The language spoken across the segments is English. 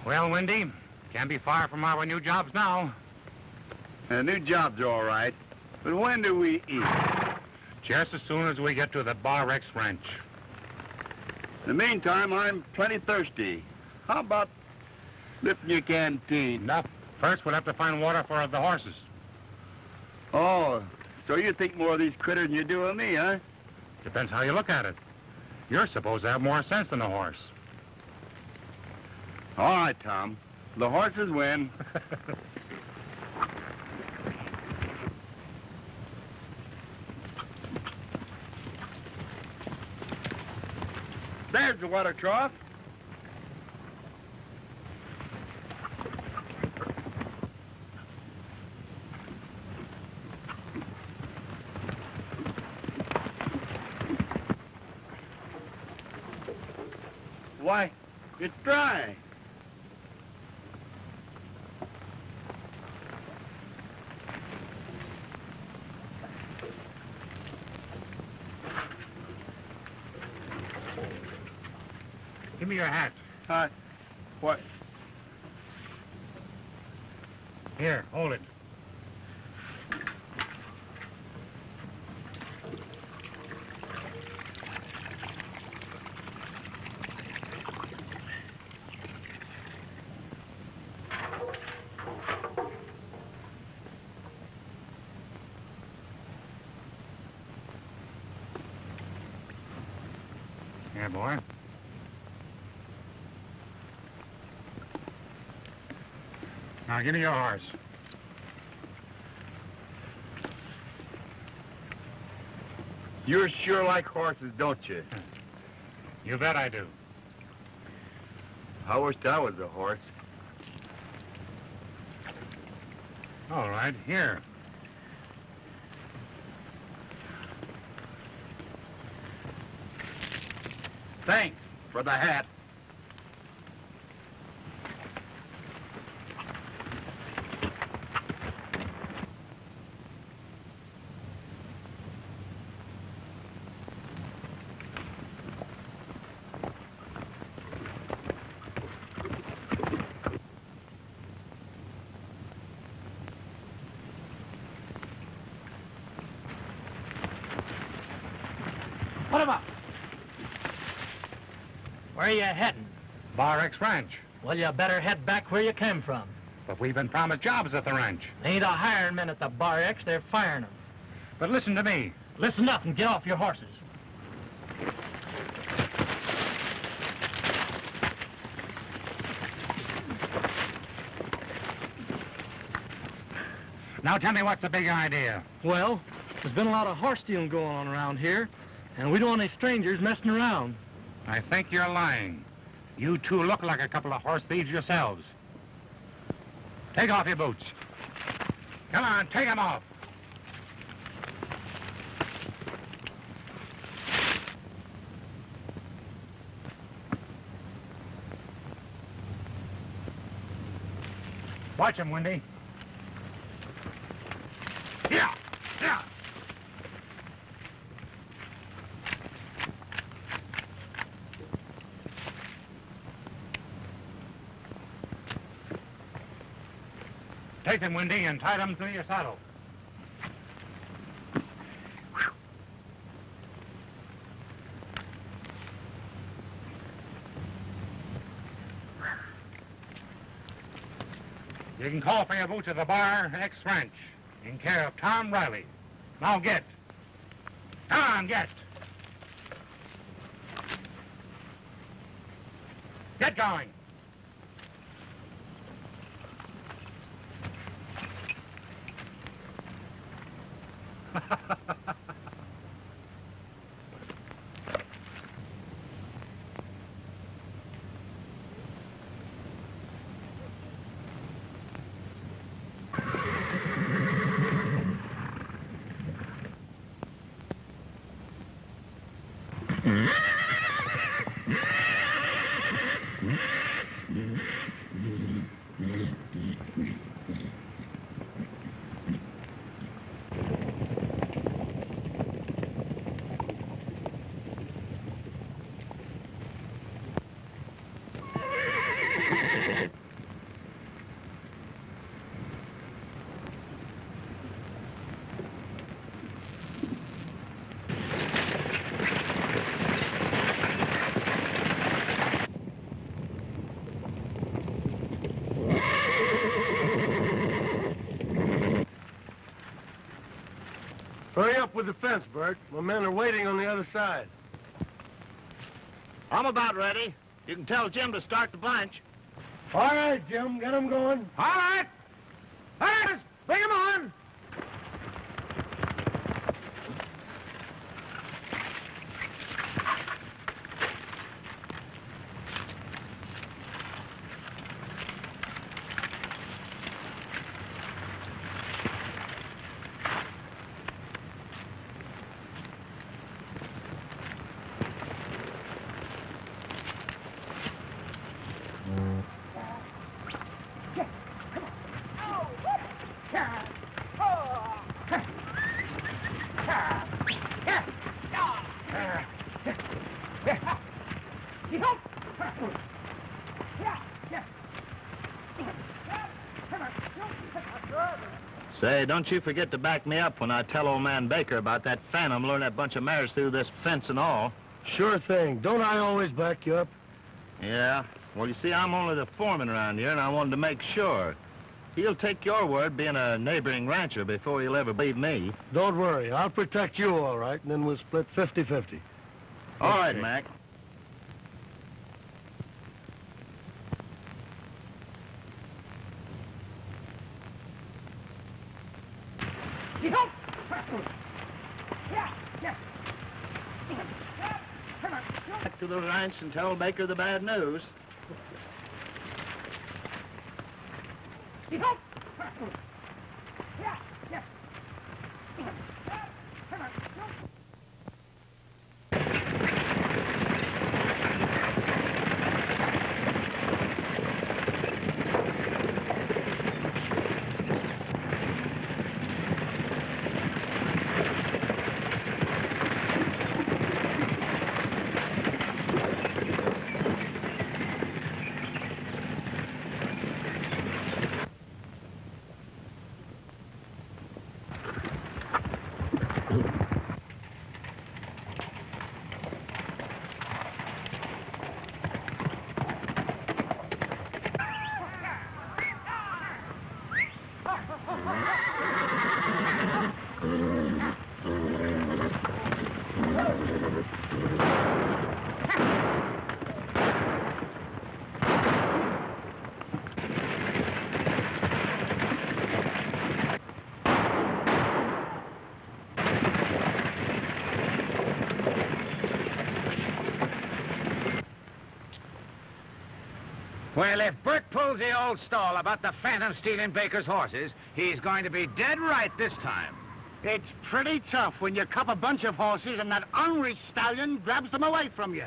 Well, Wendy, can't be far from our new jobs now. New jobs are all right, but when do we eat? Just as soon as we get to the Bar X Ranch. In the meantime, I'm plenty thirsty. How about lifting your canteen? No, first we'll have to find water for the horses. Oh, so you think more of these critters than you do of me, huh? Depends how you look at it. You're supposed to have more sense than a horse. All right, Tom. The horses win. There's the water trough. Why, it's dry. Give me your hat. What? Here, hold it. Here, boy. Now, give me your horse. You sure like horses, don't you? You bet I do. I wished I was a horse. All right, here. Thanks for the hat. Put 'em up. Where are you heading? Bar X Ranch. Well, you better head back where you came from. But we've been promised jobs at the ranch. They ain't a hiring men at the Bar X, they're firing them. But listen to me. Listen up and get off your horses. Now tell me what's the big idea. Well, there's been a lot of horse stealing going on around here, and we don't want any strangers messing around. I think you're lying. You two look like a couple of horse thieves yourselves. Take off your boots. Come on, take them off. Watch him, Wendy. Yeah, yeah. Take them, Wendy, and tie them to your saddle. You can call for your boots at the Bar X Ranch, in care of Tom Riley. Now get. Come on, get. Get going. with the fence, Bert. My men are waiting on the other side. I'm about ready. You can tell Jim to start the bunch. All right, Jim, get them going. All right. All right, bring 'em on. Say, don't you forget to back me up when I tell old man Baker about that phantom luring that bunch of mares through this fence and all. Sure thing. Don't I always back you up? Yeah. Well, you see, I'm only the foreman around here, and I wanted to make sure. He'll take your word being a neighboring rancher before he'll ever believe me. Don't worry. I'll protect you all right, and then we'll split 50-50. All right, Mac. Back to the ranch and tell Baker the bad news. Well, if Bert pulls the old stall about the phantom stealing Baker's horses, he's going to be dead right this time. It's pretty tough when you cup a bunch of horses and that ornery stallion grabs them away from you.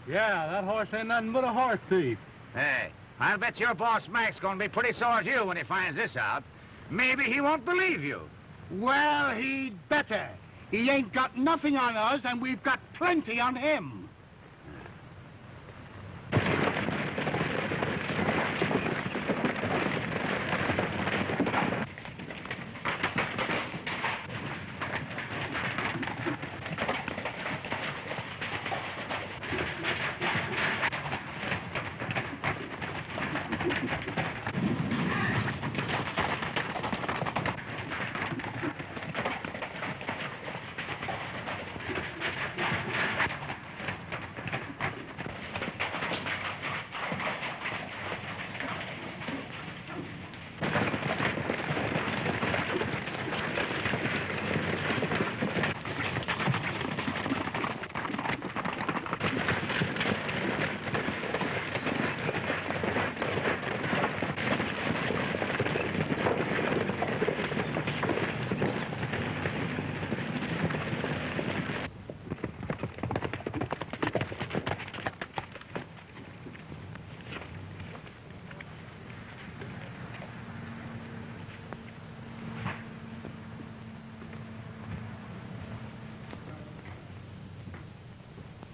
Yeah, that horse ain't nothing but a horse thief. Hey, I'll bet your boss Mac's going to be pretty sore at you when he finds this out. Maybe he won't believe you. Well, he'd better. He ain't got nothing on us, and we've got plenty on him.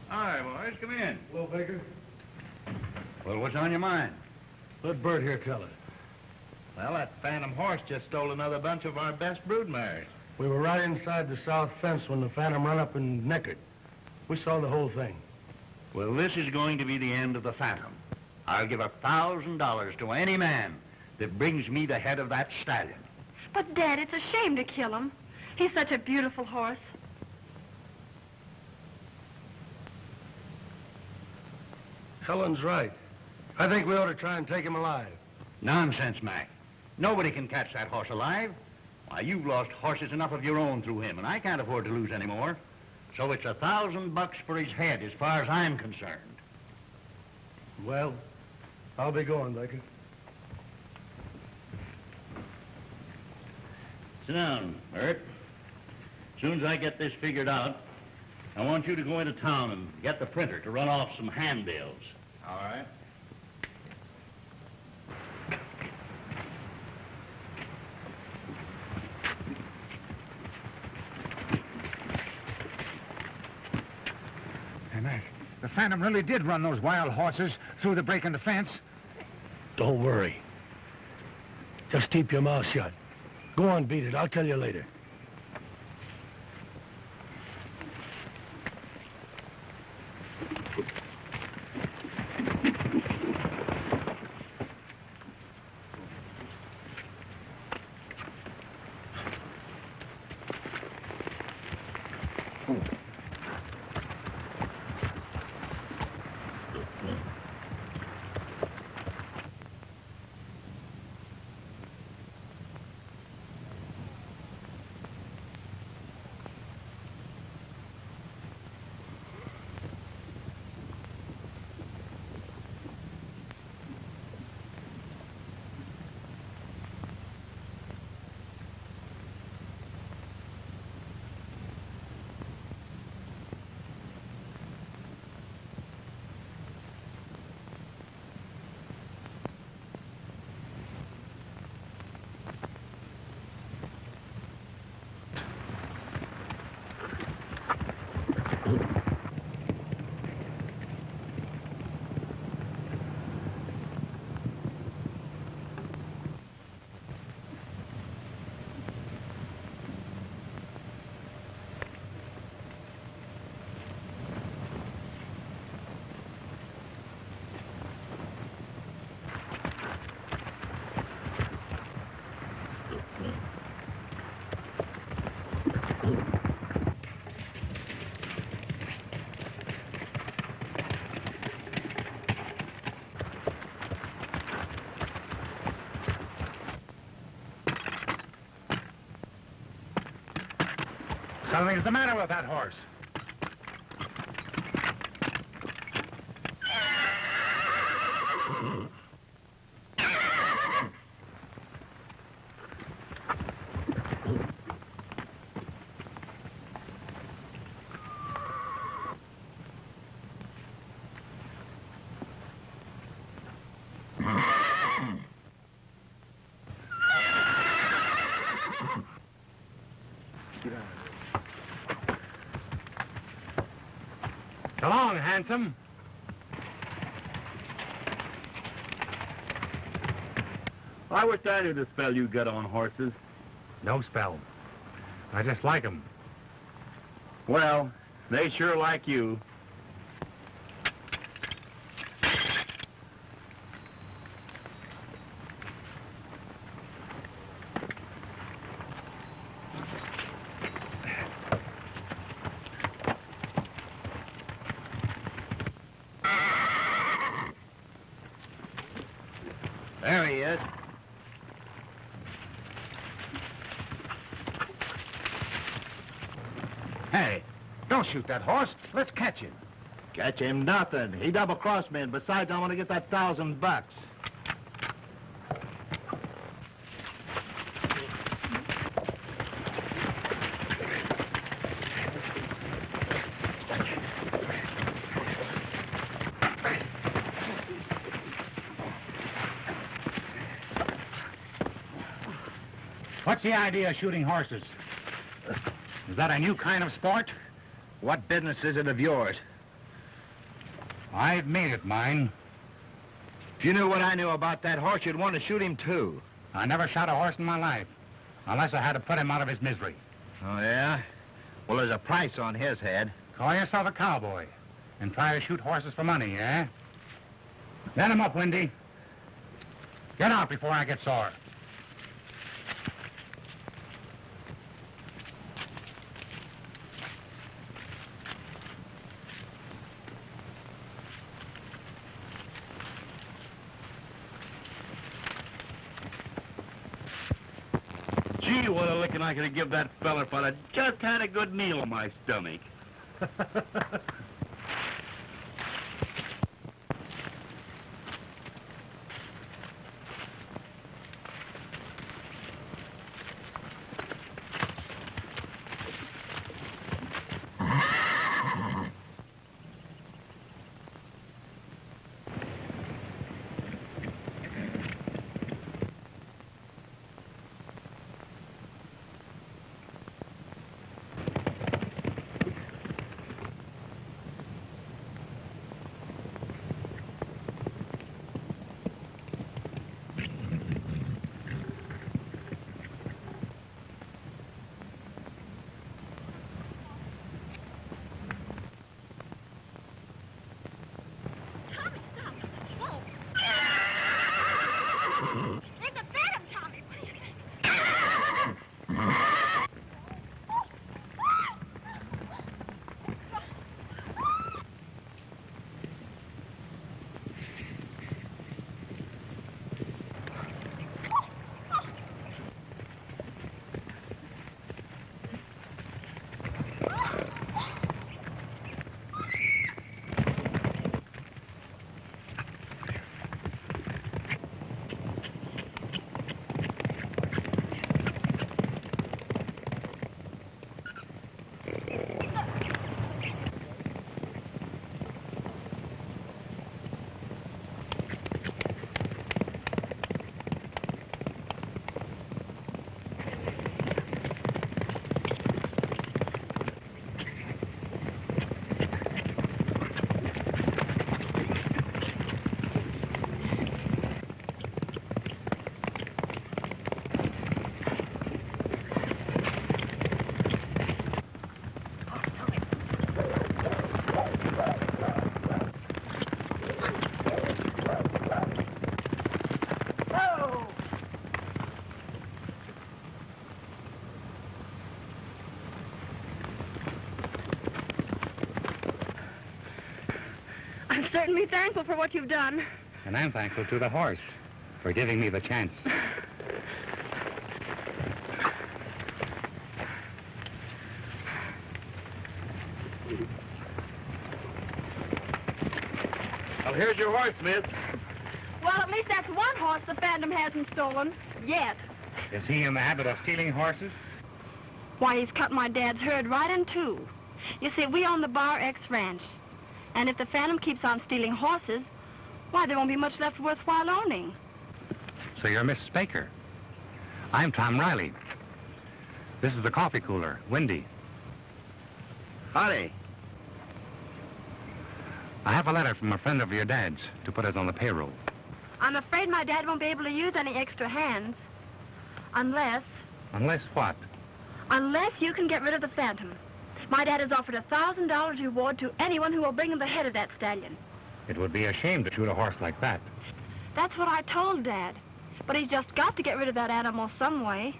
Hi, boys, come in. Well, Baker, Well, what's on your mind? let Bert here tell it. Well, that phantom horse just stole another bunch of our best brood mares. We were right inside the south fence when the phantom run up and necked it. We saw the whole thing. Well, this is going to be the end of the phantom. I'll give $1,000 to any man that brings me the head of that stallion. But, Dad, it's a shame to kill him. He's such a beautiful horse. Helen's right. I think we ought to try and take him alive. Nonsense, Mac. Nobody can catch that horse alive. Why, you've lost horses enough of your own through him, and I can't afford to lose any more. So it's $1,000 for his head, as far as I'm concerned. Well, I'll be going, Baker. Sit down, Bert. As soon as I get this figured out, I want you to go into town and get the printer to run off some handbills. All right. Hey, Mac, the Phantom really did run those wild horses through the break in the fence. Don't worry. Just keep your mouth shut. Go on, beat it. I'll tell you later. Something's the matter with that horse. So long, handsome. I wish I knew the spell you got on horses. No spell. I just like 'em. Well, they sure like you. There he is. Hey, don't shoot that horse. Let's catch him. Catch him nothing. He double-crossed me, and besides, I want to get that $1,000. What's the idea of shooting horses? Is that a new kind of sport? What business is it of yours? I've made it mine. If you knew what I knew about that horse, you'd want to shoot him, too. I never shot a horse in my life, unless I had to put him out of his misery. Oh, yeah? Well, there's a price on his head. Call yourself a cowboy and try to shoot horses for money, eh? Let him up, Windy. Get out before I get sore. you what a licking I could give that feller if I'd just had a good meal on my stomach. I'm certainly thankful for what you've done. And I'm thankful to the horse for giving me the chance. Well, here's your horse, miss. Well, at least that's one horse the Phantom hasn't stolen. Yet. Is he in the habit of stealing horses? Why, he's cut my dad's herd right in two. You see, we own the Bar X Ranch. And if the Phantom keeps on stealing horses, why, there won't be much left worthwhile owning. So you're Miss Baker. I'm Tom Riley. This is the coffee cooler, Windy. Howdy. I have a letter from a friend of your dad's to put us on the payroll. I'm afraid my dad won't be able to use any extra hands. Unless What? Unless you can get rid of the Phantom. My dad has offered $1,000 reward to anyone who will bring him the head of that stallion. It would be a shame to shoot a horse like that. That's what I told Dad. But he's just got to get rid of that animal some way.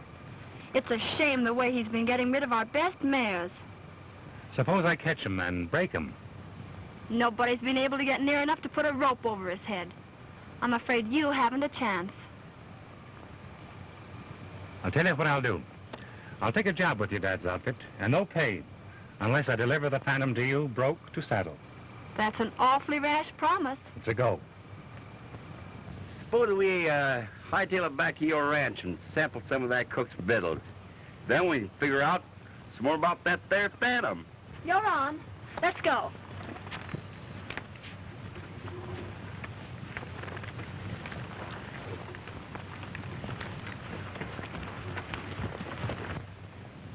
It's a shame the way he's been getting rid of our best mares. Suppose I catch him and break him. Nobody's been able to get near enough to put a rope over his head. I'm afraid you haven't a chance. I'll tell you what I'll do. I'll take a job with your dad's outfit, and no pay, unless I deliver the Phantom to you, broke to saddle. That's an awfully rash promise. It's a go. Suppose we hightail it back to your ranch and sample some of that cook's victuals. Then we can figure out some more about that there Phantom. You're on. Let's go.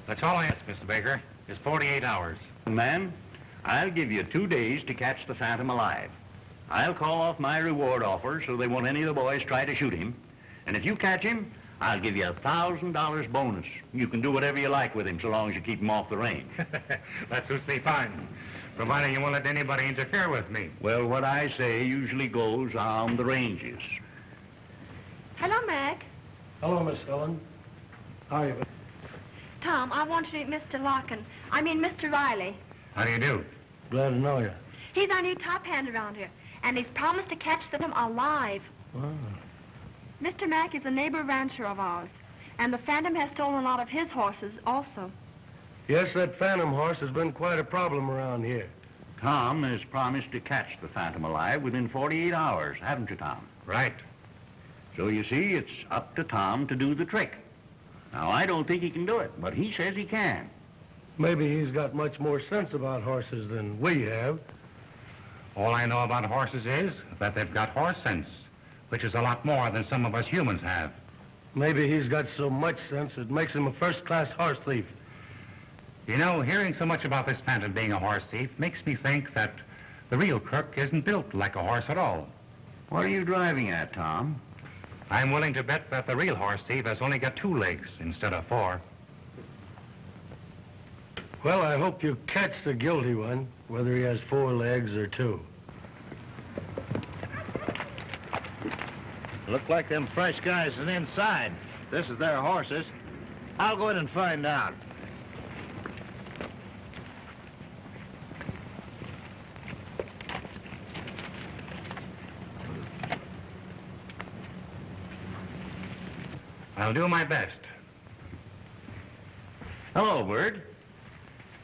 That's all I ask, Mr. Baker, is 48 hours. Man, I'll give you 2 days to catch the Phantom alive. I'll call off my reward offer so they won't any of the boys try to shoot him. And if you catch him, I'll give you $1,000 bonus. You can do whatever you like with him so long as you keep him off the range. That suits me fine, providing you won't let anybody interfere with me. Well, what I say usually goes on the ranges. Hello, Mac. Hello, Miss Helen. How are you? Tom, I want you to meet Mr. Mr. Riley. How do you do? Glad to know you. He's our new top hand around here, and he's promised to catch them alive. Wow. Mr. Mack is a neighbor rancher of ours, And the Phantom has stolen a lot of his horses also. Yes, that Phantom horse has been quite a problem around here. Tom has promised to catch the Phantom alive within 48 hours, haven't you, Tom? Right. So you see, it's up to Tom to do the trick. Now, I don't think he can do it, but he says he can. Maybe he's got much more sense about horses than we have. All I know about horses is that they've got horse sense, which is a lot more than some of us humans have. Maybe he's got so much sense it makes him a first-class horse thief. You know, hearing so much about this Phantom being a horse thief makes me think that the real crook isn't built like a horse at all. What are you driving at, Tom? I'm willing to bet that the real horse thief has only got 2 legs instead of 4. Well, I hope you catch the guilty one, whether he has 4 legs or 2. Look like them fresh guys is inside. This is their horses. I'll go in and find out. I'll do my best. Hello, Bird.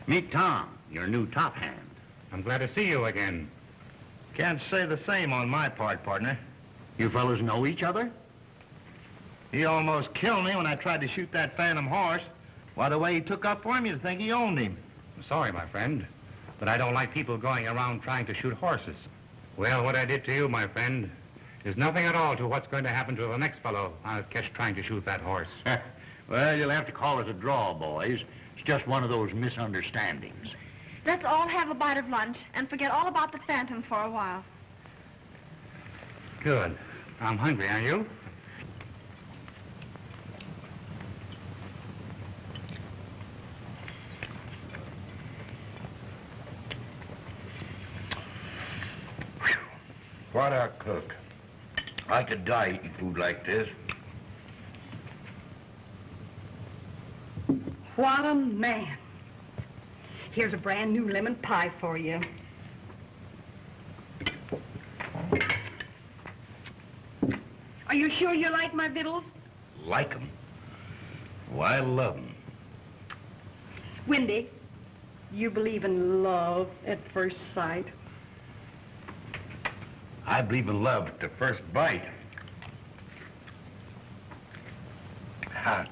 Meet Tom, your new top hand. I'm glad to see you again. Can't say the same on my part, partner. You fellas know each other? He almost killed me when I tried to shoot that Phantom horse. Why, the way he took up for me, you'd think he owned him. I'm sorry, my friend, but I don't like people going around trying to shoot horses. Well, what I did to you, my friend, is nothing at all to what's going to happen to the next fellow I'll catch trying to shoot that horse. Well, you'll have to call it a draw, boys. It's just one of those misunderstandings. Let's all have a bite of lunch and forget all about the Phantom for a while. Good. I'm hungry, are you? What a cook. I could die eating food like this. What a man. Here's a brand new lemon pie for you. Are you sure you like my victuals? Like 'em? Why, I love 'em. Wendy, you believe in love at first sight? I believe in love at the first bite. Ha.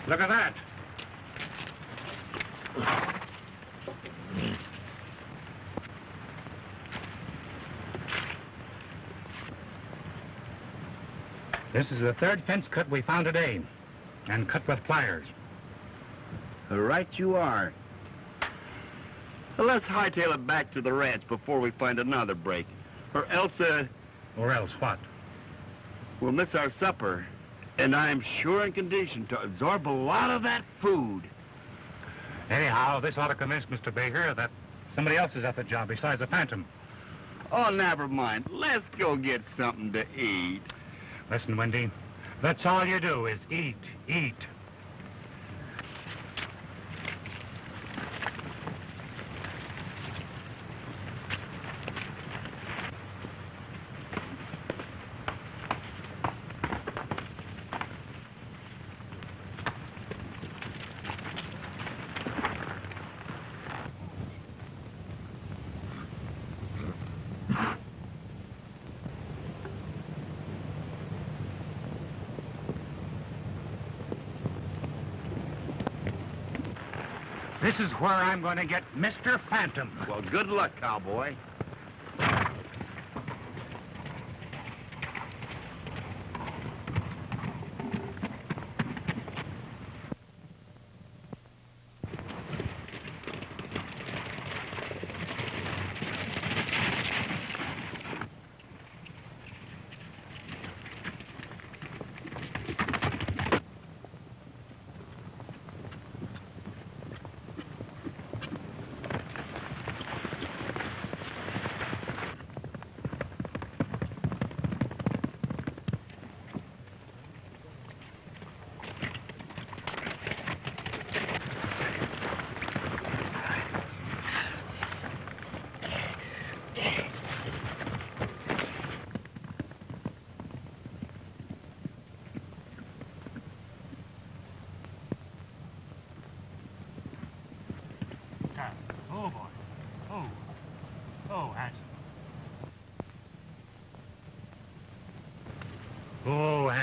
Look at that. This is the 3rd fence cut we found today, and cut with pliers. Right you are. Well, let's hightail it back to the ranch before we find another break. Or else, Or else what? we'll miss our supper. And I'm sure in condition to absorb a lot of that food. Anyhow, this ought to convince Mr. Baker that somebody else is at the job besides the Phantom. Oh, never mind. Let's go get something to eat. Listen, Wendy, that's all you do is eat, eat. This is where I'm going to get Mr. Phantom. Well, good luck, cowboy.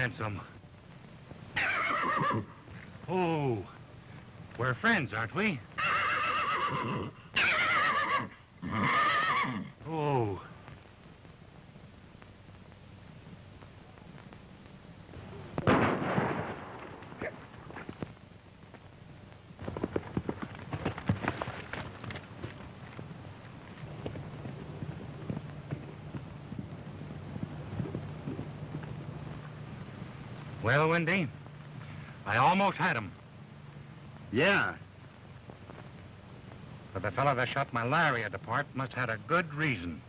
handsome. Oh, we're friends, aren't we? Oh. Well, Wendy, I almost had him. Yeah. But the fellow that shot my lariat apart must have had a good reason.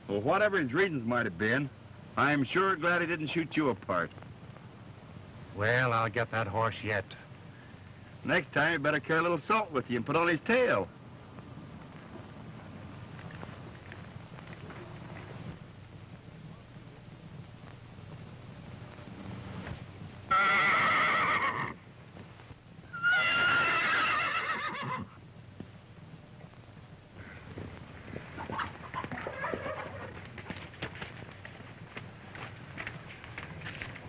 Well, whatever his reasons might have been, I'm sure glad he didn't shoot you apart. Well, I'll get that horse yet. Next time, you better carry a little salt with you and put on his tail.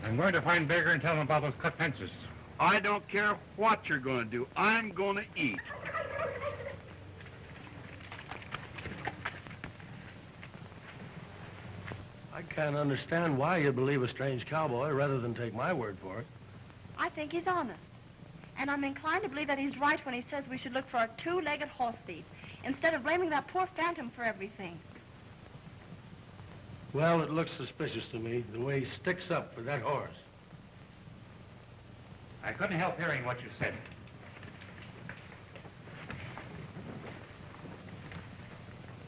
I'm going to find Baker and tell him about those cut fences. I don't care what you're going to do. I'm going to eat. I can't understand why you believe a strange cowboy rather than take my word for it. I think he's honest. And I'm inclined to believe that he's right when he says we should look for a two-legged horse thief instead of blaming that poor phantom for everything. Well, it looks suspicious to me, the way he sticks up for that horse. I couldn't help hearing what you said.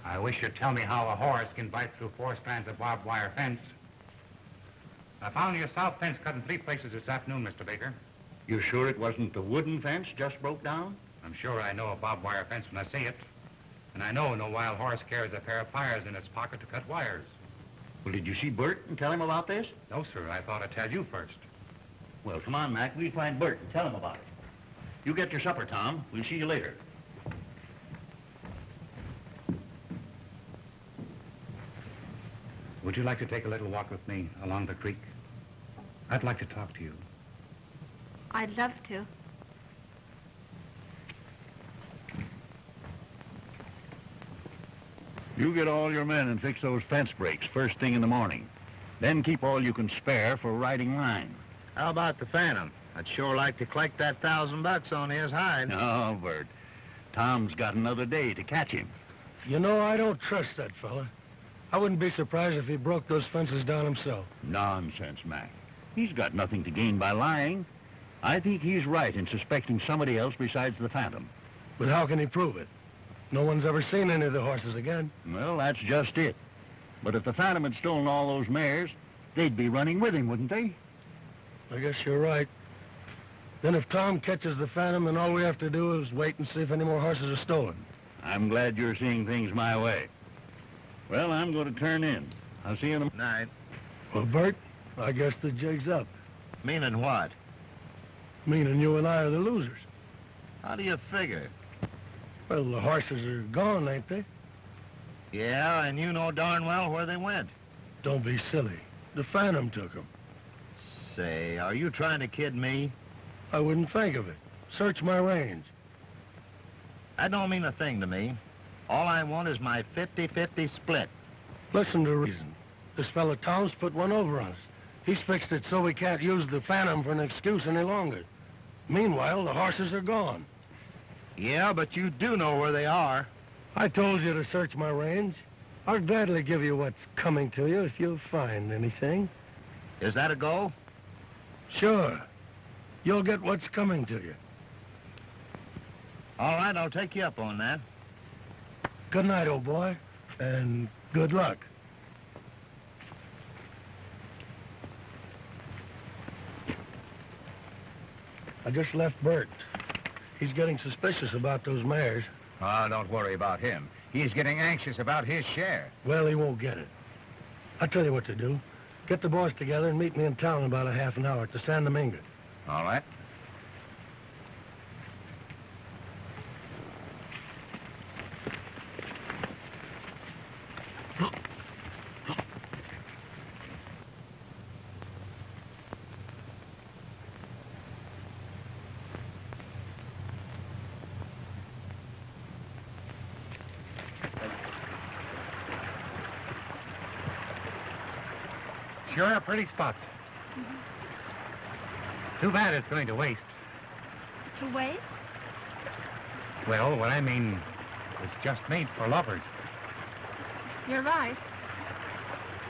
I wish you'd tell me how a horse can bite through 4 strands of barbed wire fence. I found your south fence cut in 3 places this afternoon, Mr. Baker. You sure it wasn't the wooden fence just broke down? I'm sure I know a barbed wire fence when I see it. And I know no wild horse carries a pair of pliers in its pocket to cut wires. Well, did you see Bert and tell him about this? No, sir. I thought I'd tell you first. Well, come on, Mac. We'll find Bert and tell him about it. You get your supper, Tom. We'll see you later. Would you like to take a little walk with me along the creek? I'd like to talk to you. I'd love to. You get all your men and fix those fence breaks first thing in the morning. Then keep all you can spare for riding line. How about the Phantom? I'd sure like to collect that $1,000 on his hide. No, Bert. Tom's got another day to catch him. You know, I don't trust that fella. I wouldn't be surprised if he broke those fences down himself. Nonsense, Mac. He's got nothing to gain by lying. I think he's right in suspecting somebody else besides the Phantom. But how can he prove it? No one's ever seen any of the horses again. Well, that's just it. But if the Phantom had stolen all those mares, they'd be running with him, wouldn't they? I guess you're right. Then if Tom catches the Phantom, then all we have to do is wait and see if any more horses are stolen. I'm glad you're seeing things my way. Well, I'm going to turn in. I'll see you in the Night. Well, Bert, I guess the jig's up. Meaning what? Meaning you and I are the losers. How do you figure? Well, the horses are gone, ain't they? Yeah, and you know darn well where they went. Don't be silly. The Phantom took them. Say, are you trying to kid me? I wouldn't think of it. Search my range. That don't mean a thing to me. All I want is my 50-50 split. Listen to reason. This fella Tom's put one over on us. He's fixed it so we can't use the Phantom for an excuse any longer. Meanwhile, the horses are gone. Yeah, but you do know where they are. I told you to search my range. I'll gladly give you what's coming to you if you find anything. Is that a go? Sure. You'll get what's coming to you. All right, I'll take you up on that. Good night, old boy, and good luck. I just left Bert. He's getting suspicious about those mares. Oh, don't worry about him. He's getting anxious about his share. Well, he won't get it. I'll tell you what to do. Get the boys together and meet me in town in about a half an hour at the San Domingo. All right. sure a pretty spot. Too bad it's going to waste. To waste? Well, what I mean, it's just made for lovers. You're right.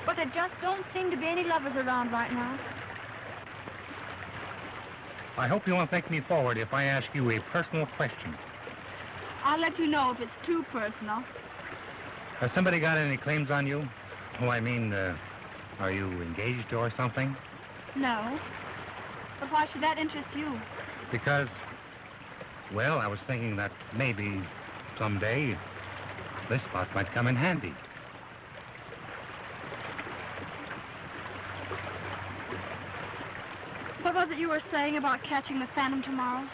But there just don't seem to be any lovers around right now. I hope you won't think me forward if I ask you a personal question. I'll let you know if it's too personal. Has somebody got any claims on you? Oh, I mean, are you engaged or something? No. But why should that interest you? Because, well, I was thinking that maybe someday this spot might come in handy. What was it you were saying about catching the Phantom tomorrow?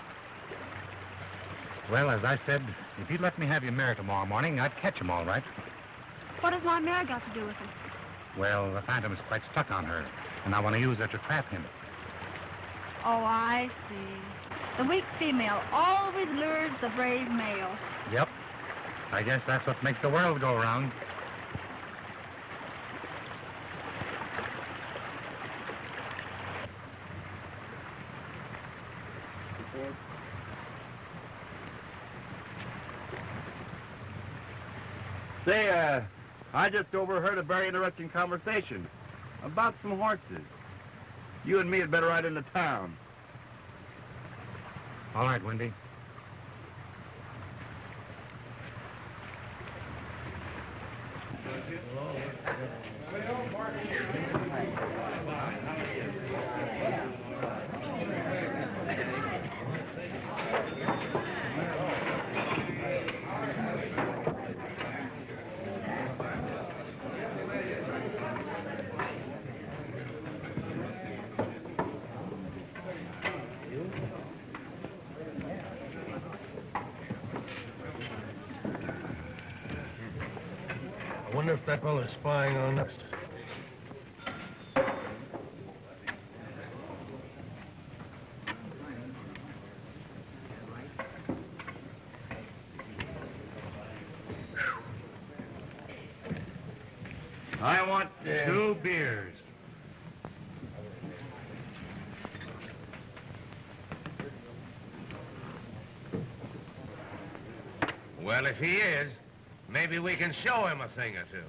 Well, as I said, if you'd let me have your mare tomorrow morning, I'd catch him all right. What has my mare got to do with it? Well, the Phantom's quite stuck on her, and I want to use her to trap him. Oh, I see. The weak female always lures the brave male. Yep. I guess that's what makes the world go round. Say, I just overheard a very interesting conversation about some horses. You and me had better ride into town. All right, Wendy. I wonder if that fellow's spying on us. I want 2 beers. Well, if he is, maybe we can show him a thing or two.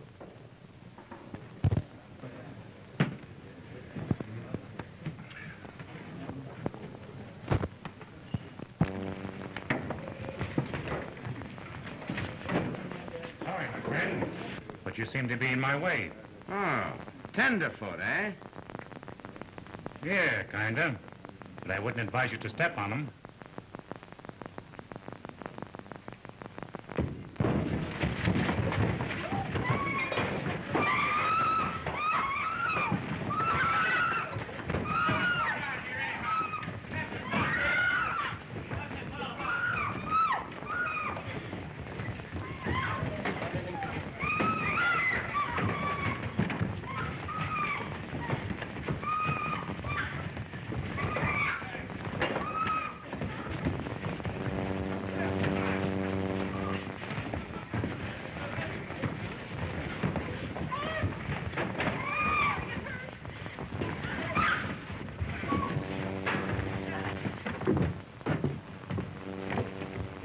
Sorry, my friend, but you seem to be in my way. Oh, tenderfoot, eh? Yeah, kinda. But I wouldn't advise you to step on them.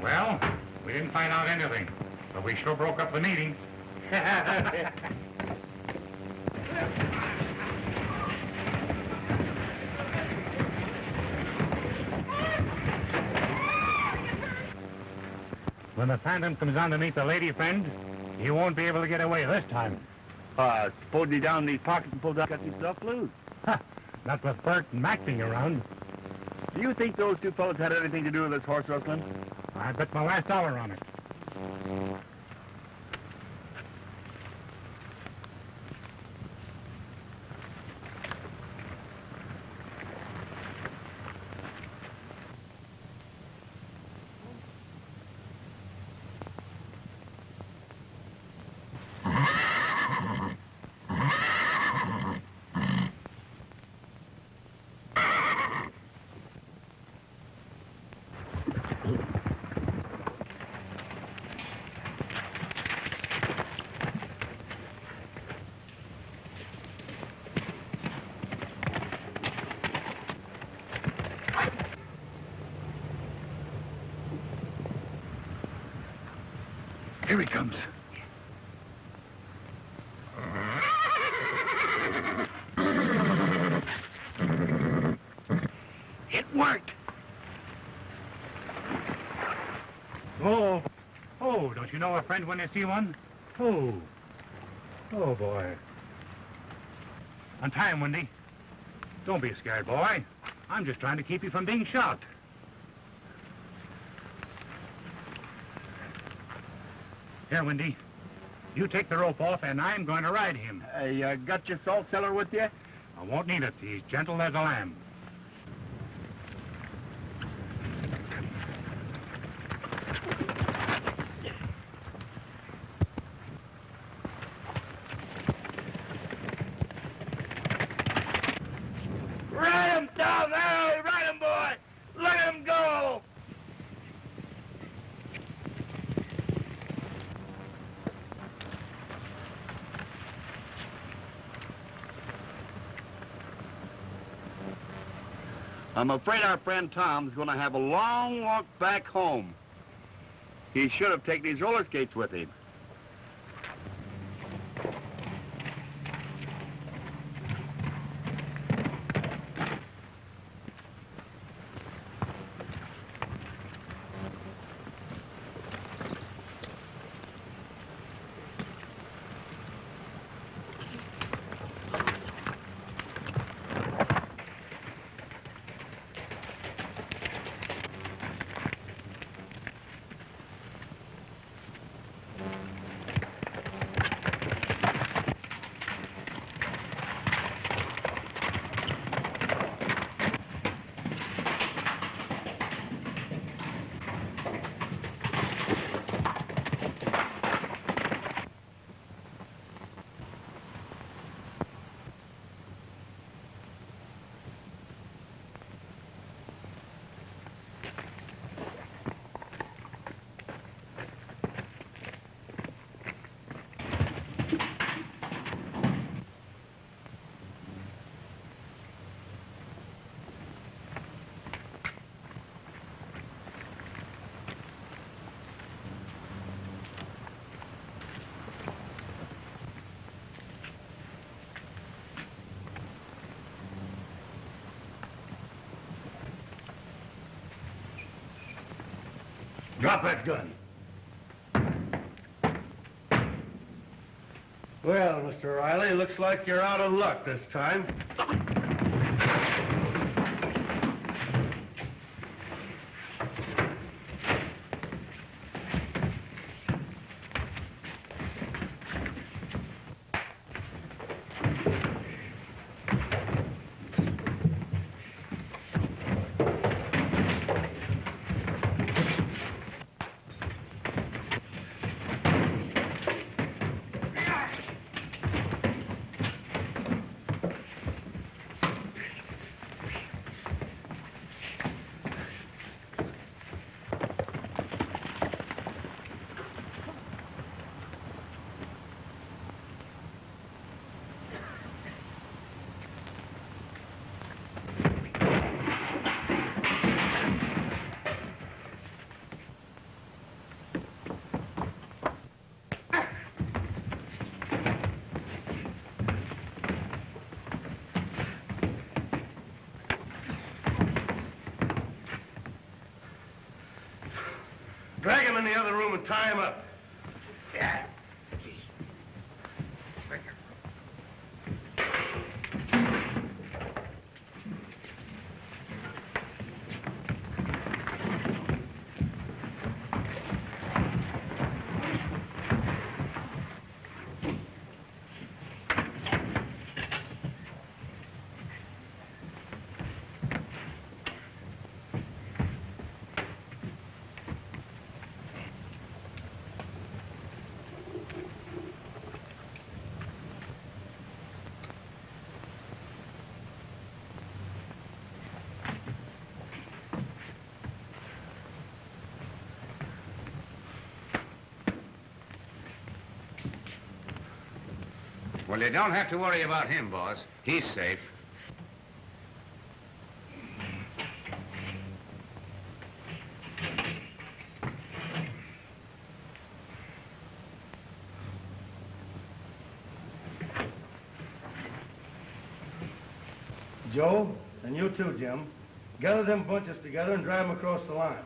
Well, we didn't find out anything, but we sure broke up the meeting. When the Phantom comes on to meet the lady friend, he won't be able to get away this time. Supposing he down these pockets and pulled out, cut himself loose. Not with Bert and Mac being around. Do you think those two fellows had anything to do with this horse rustling? I bet my last dollar on it. Here he comes. It worked. Oh. Oh, don't you know a friend when you see one? Oh. Oh, boy. Untie him, Wendy. Don't be scared, boy. I'm just trying to keep you from being shot. Here, Wendy. You take the rope off, and I'm going to ride him. You got your salt cellar with you? I won't need it. He's gentle as a lamb. Ride him down there! Ride him, boy! Let him go! I'm afraid our friend Tom's going to have a long walk back home. He should have taken his roller skates with him. Drop that gun. Well, Mr. Riley, looks like you're out of luck this time. Drag him in the other room and tie him up. Yeah. Well, you don't have to worry about him, boss. He's safe. Joe, and you too, Jim. Gather them bunches together and drive them across the line.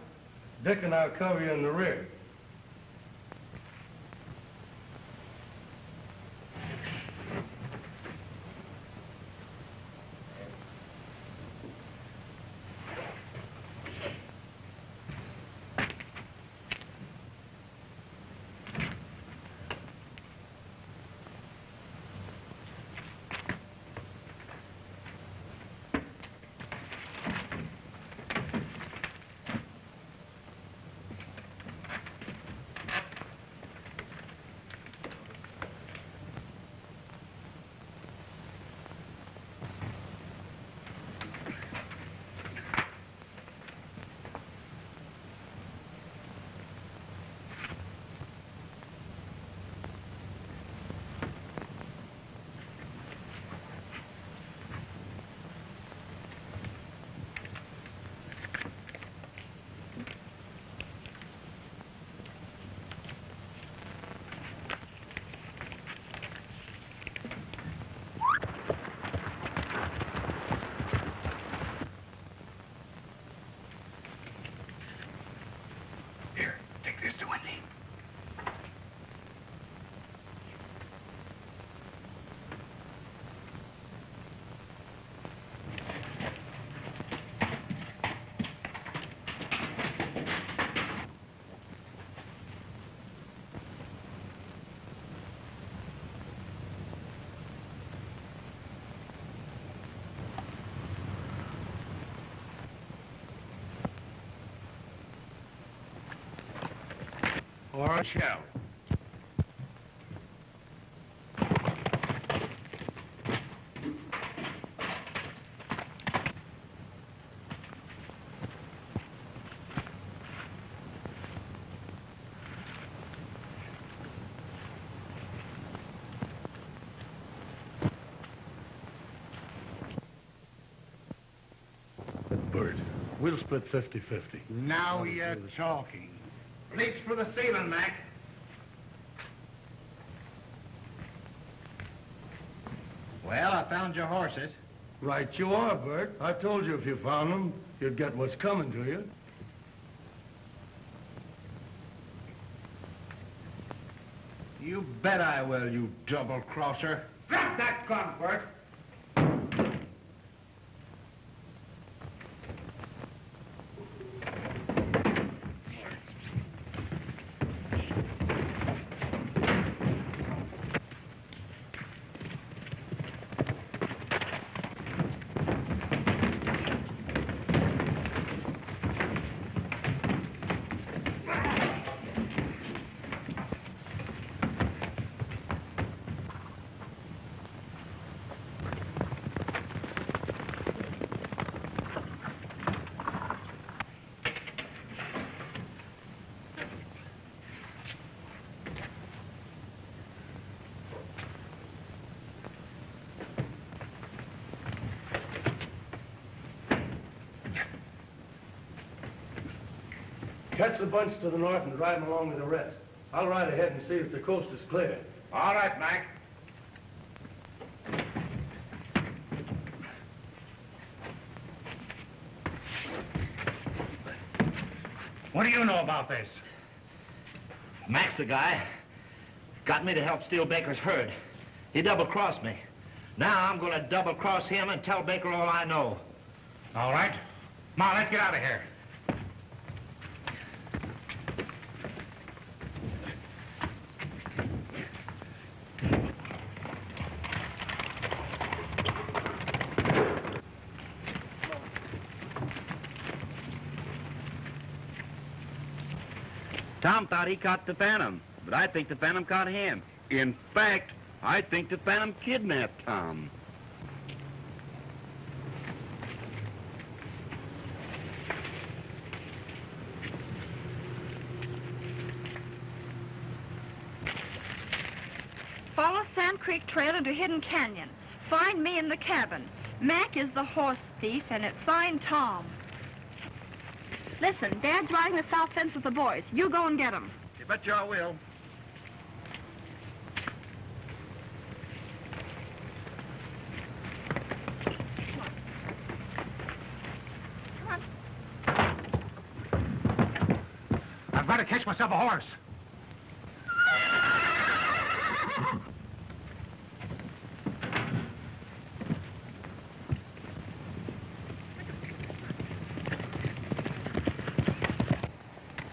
Dick and I'll cover you in the rear. Or a shell. Bert, we'll split 50-50. Now you're talking. Reach for the ceiling, Mac. Well, I found your horses. Right you are, Bert. I told you if you found them, you'd get what's coming to you. You bet I will, you double-crosser. Drop that gun, Bert. Catch the bunch to the north and drive them along with the rest. I'll ride ahead and see if the coast is clear. All right, Mac. What do you know about this? Mac's the guy. Got me to help steal Baker's herd. He double-crossed me. Now I'm going to double-cross him and tell Baker all I know. All right. Come on, let's get out of here. Tom thought he caught the Phantom, but I think the Phantom caught him. In fact, I think the Phantom kidnapped Tom. Follow Sand Creek Trail into Hidden Canyon. Find me in the cabin. Mac is the horse thief, and it's signed Tom. Listen, Dad's riding the south fence with the boys. You go and get him. You bet you I will. got to catch myself a horse.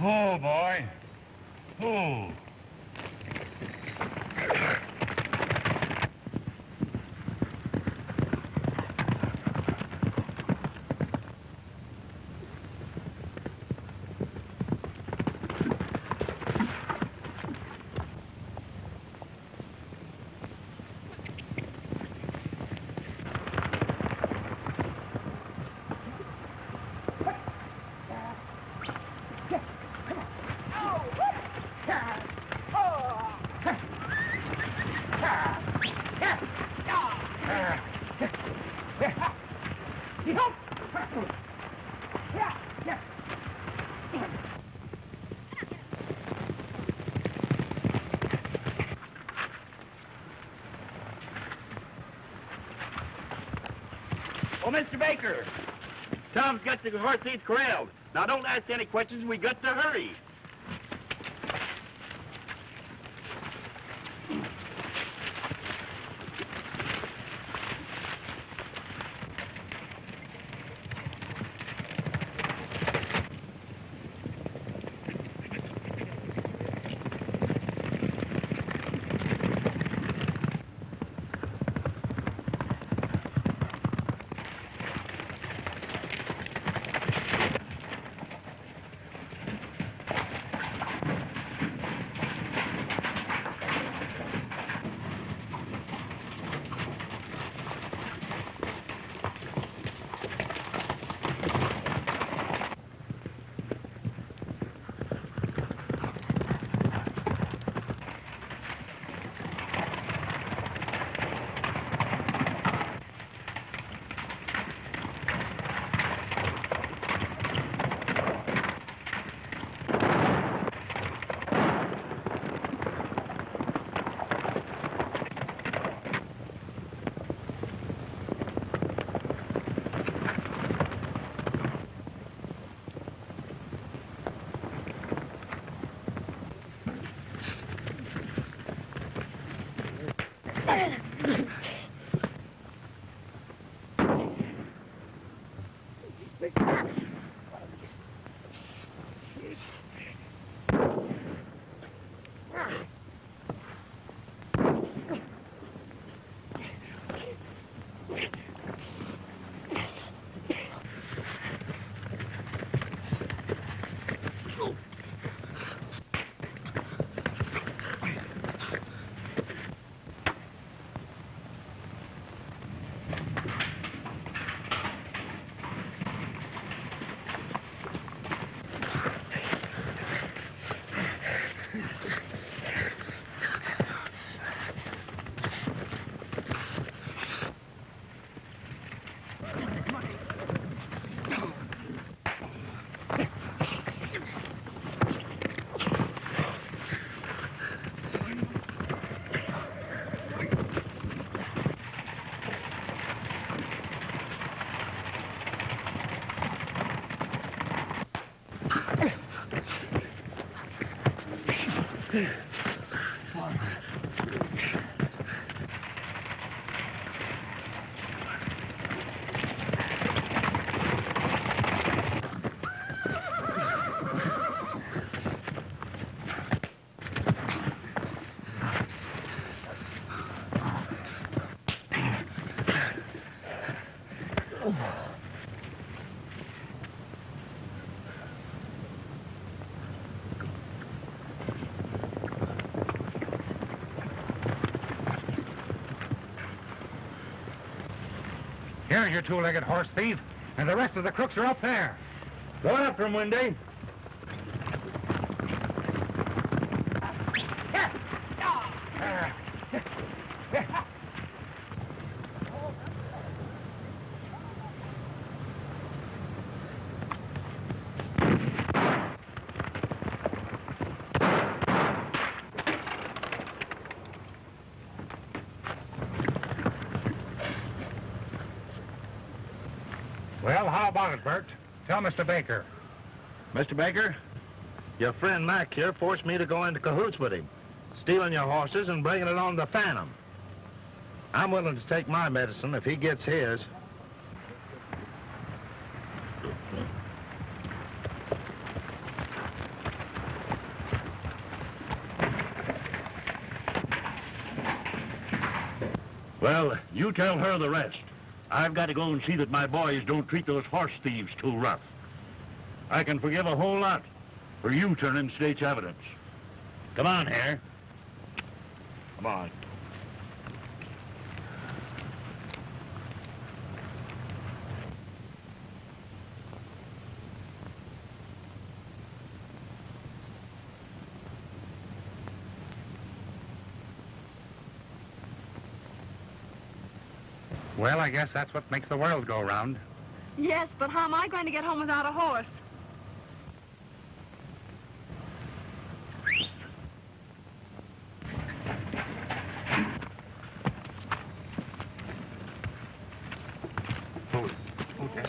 Oh, boy. Oh. Oh, Mr. Baker, Tom's got the horse thieves corralled. Now, don't ask any questions. We got to hurry. Here's your two-legged horse thief, and the rest of the crooks are up there. Go after him, Wendy. Well, how about it, Bert? Tell Mr. Baker. Mr. Baker, Your friend Mac here forced me to go into cahoots with him, stealing your horses and bringing it on the Phantom. I'm willing to take my medicine if he gets his. Well, you tell her the rest. I've got to go and see that my boys don't treat those horse thieves too rough. I can forgive a whole lot for you turning state's evidence. Come on, Hare. Come on. Well, I guess that's what makes the world go round. Yes, but how am I going to get home without a horse? Okay.